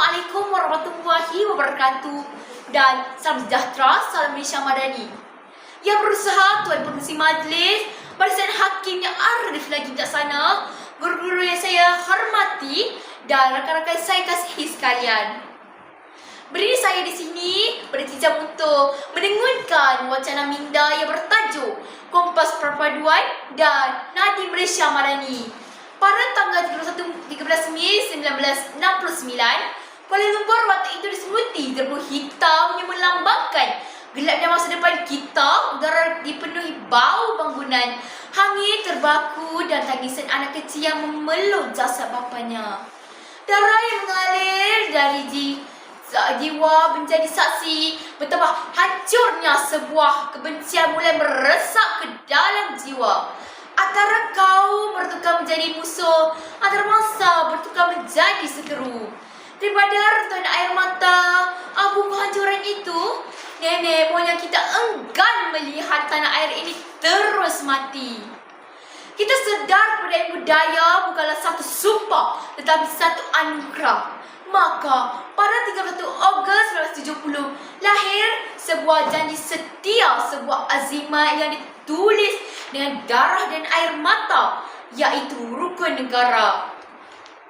Assalamualaikum warahmatullahi wabarakatuh. Dan salam sejahtera, salam Malaysia Madani. Yang berusaha Tuan Pengerusi Majlis, Barisan Hakim yang arif lagi bijaksana, guru-guru yang saya hormati dan rakan-rakan saya kasihi sekalian. Berdiri saya di sini bertijam untuk mendengarkan wacana minda yang bertajuk Kompas Perpaduan dan Nadi Malaysia Madani. Pada tanggal 13 Mei 1969, Kuala Lumpur waktu itu diselimuti debu hitam yang melambangkan gelapnya masa depan kita. Udara dipenuhi bau bangunan, hangit terbaku dan tangisan anak kecil yang memeluk jasad bapanya. Darah yang mengalir dari jiwa menjadi saksi betapa hancurnya sebuah kebencian mulai meresap ke dalam jiwa. Antara kaum bertukar menjadi musuh, antara masa bertukar menjadi seteru. Daripada retuan air mata, abu kehancuran itu, nenek moyang kita enggan melihat tanah air ini terus mati. Kita sedar budaya budaya bukanlah satu sumpah, tetapi satu anugerah. Maka pada 31 Ogos 1970 lahir sebuah janji setia, sebuah azimat yang ditulis dengan darah dan air mata, iaitu rukun negara.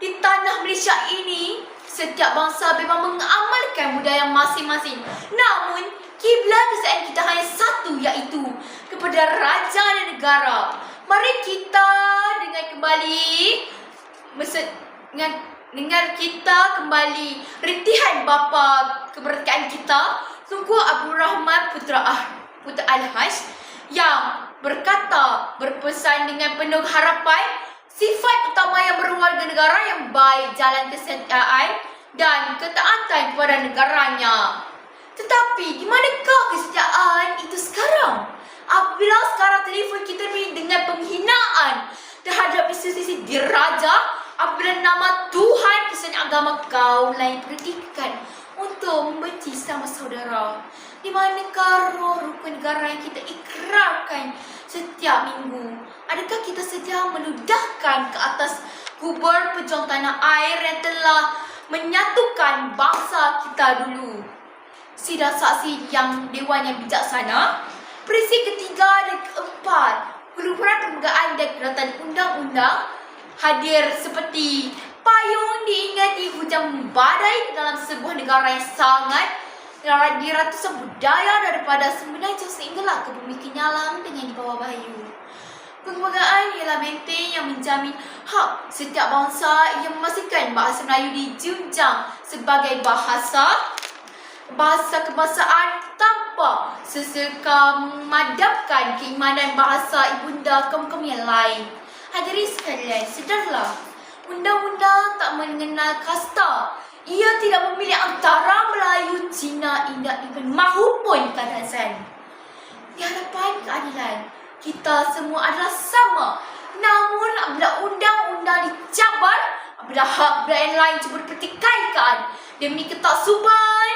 Di tanah Malaysia ini, setiap bangsa memang mengamalkan budaya masing-masing. Namun, kiblat kesetiaan kita hanya satu, iaitu kepada raja dan negara. Mari kita dengar kita kembali rintihan bapa kemerdekaan kita, Tunku Abdul Rahman Putra Al-Haj, yang berpesan dengan penuh harapan, sifat utama yang berwarga negara yang baik, jalan kesetiaan dan ketaatan kepada negaranya. Tetapi di manakah kesetiaan itu sekarang? Apabila sekarang telefon kita dengan penghinaan terhadap institusi diraja, apabila nama Tuhan kesan agama kaum lain perhatikan untuk membenci sama saudara. Di manakah roh rukun negara yang kita ikrarkan setiap minggu? Adakah kita sedang meludahkan ke atas kubur pejuang tanah air yang telah menyatukan bangsa kita dulu? Sidang saksi yang Dewan yang bijaksana, Perisi ketiga dan keempat, Pelupuraan Permukaan dan Kerajaan Undang-Undang hadir seperti payung diingati hujan badai dalam sebuah negara yang sangat diratusan budaya daripada semenanjung sehinggalah ke bumi kenyalang dengan di bawah bayu. Perlembagaan ialah benteng yang menjamin hak setiap bangsa yang memastikan bahasa Melayu dijunjang sebagai bahasa kebangsaan tanpa seseka memadamkan keimanan bahasa ibunda kaum-kaum yang lain. Hadirin sekalian, sedarlah, undang-undang tak mengenal kasta. Ia tidak memilih antara Melayu, Cina, India, Iban mahupun Kadazan. Di hadapan keadilan, kita semua adalah sama. Namun apabila undang-undang dicabar, apabila hak budaya lain cuba dipertikaikan demi ketaksuban,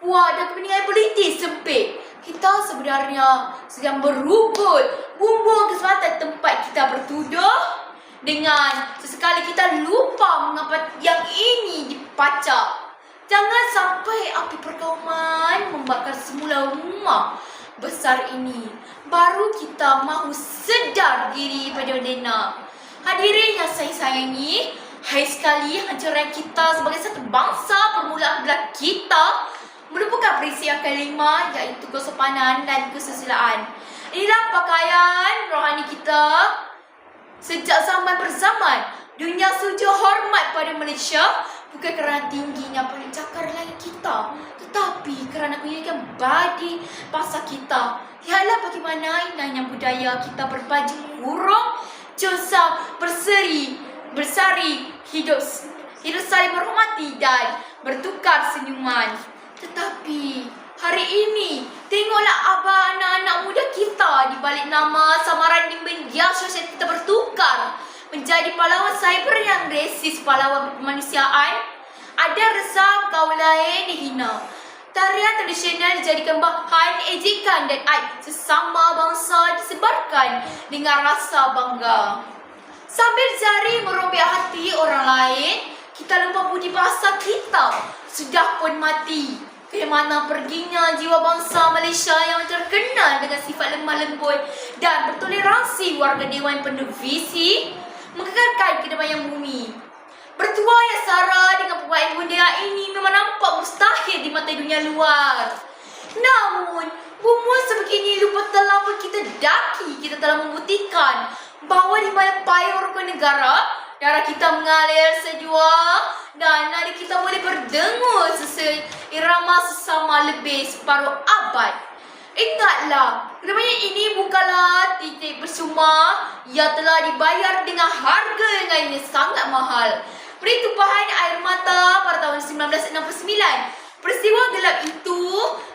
puas dan kepentingan politik sempit, kita sebenarnya sedang berebut bumbung kesempatan tempat kita bertuduh dengan sesekali kita lupa mengapa yang ini dipacak. Jangan sampai api perkauman membakar semula rumah besar ini, baru kita mahu sedar diri pada bendera. Hadirin yang saya sayangi, hai sekali hancuran kita sebagai satu bangsa permulaan adalah kita merupakan prinsip yang kelima, iaitu kesopanan dan kesusilaan. Inilah pakaian rohani kita sejak zaman berzaman. Dunia sujud hormat pada Malaysia bukan kerana tingginya paling cakar langit kita, tetapi kerana keunikan badi bangsa kita. Lihatlah bagaimana indahnya budaya kita berbaju hurung, josa bersari, hidup saling menghormati dan bertukar senyuman. Tetapi hari ini, tengoklah abah anak-anak muda kita di balik nama samaran di media sosial kita bertukar menjadi pahlawan cyber yang resis, pahlawan kemanusiaan. Ada resah kaum lain dihina. Tarian tradisional dijadikan bahan ejekan dan aib sesama bangsa disebarkan dengan rasa bangga. Sambil jari merobek hati orang lain, kita lupa budi bahasa kita sudah pun mati. Ke mana perginya jiwa bangsa Malaysia yang terkenal dengan sifat lemah lembut dan bertoleransi, warga dewan penuh visi, mengekalkan kedamaian bumi. Bertuah yang sara dengan perbuatan ibunda ini memang nampak mustahil di mata dunia luar. Namun, umur sebegini lupa telah pun kita daki, kita telah membuktikan bahawa di mana payung rukun negara, darah kita mengalir sejua dan nadi kita boleh berdengur irama sesama lebih separuh abad. Ingatlah, kedamaian ini bukanlah titik bersuma, ia telah dibayar dengan harga yang ini sangat mahal. Beri tumpahan air mata pada tahun 1969. Peristiwa gelap itu,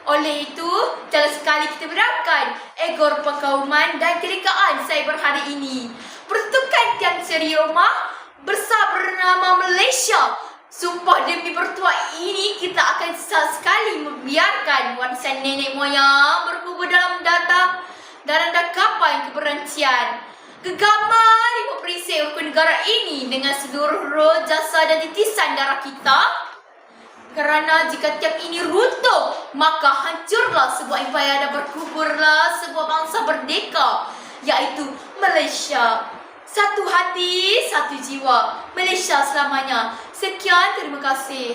oleh itu, jangan sekali kita bedakan egor perkauman dan kerekaan cyber hari ini. Pertukan tiang seri rumah besar bernama Malaysia. Sumpah demi bertuah ini, kita akan sesal sekali membiarkan warisan nenek moyang berkubur dalam dalam dakapan keberhentian. Gegabah lima perisai rukun negara ini dengan seluruh roh, jasa dan titisan darah kita. Kerana jika tiang ini runtuh, maka hancurlah sebuah empayar dan berkuburlah sebuah bangsa merdeka, iaitu Malaysia. Satu hati, satu jiwa. Malaysia selamanya. Sekian, terima kasih.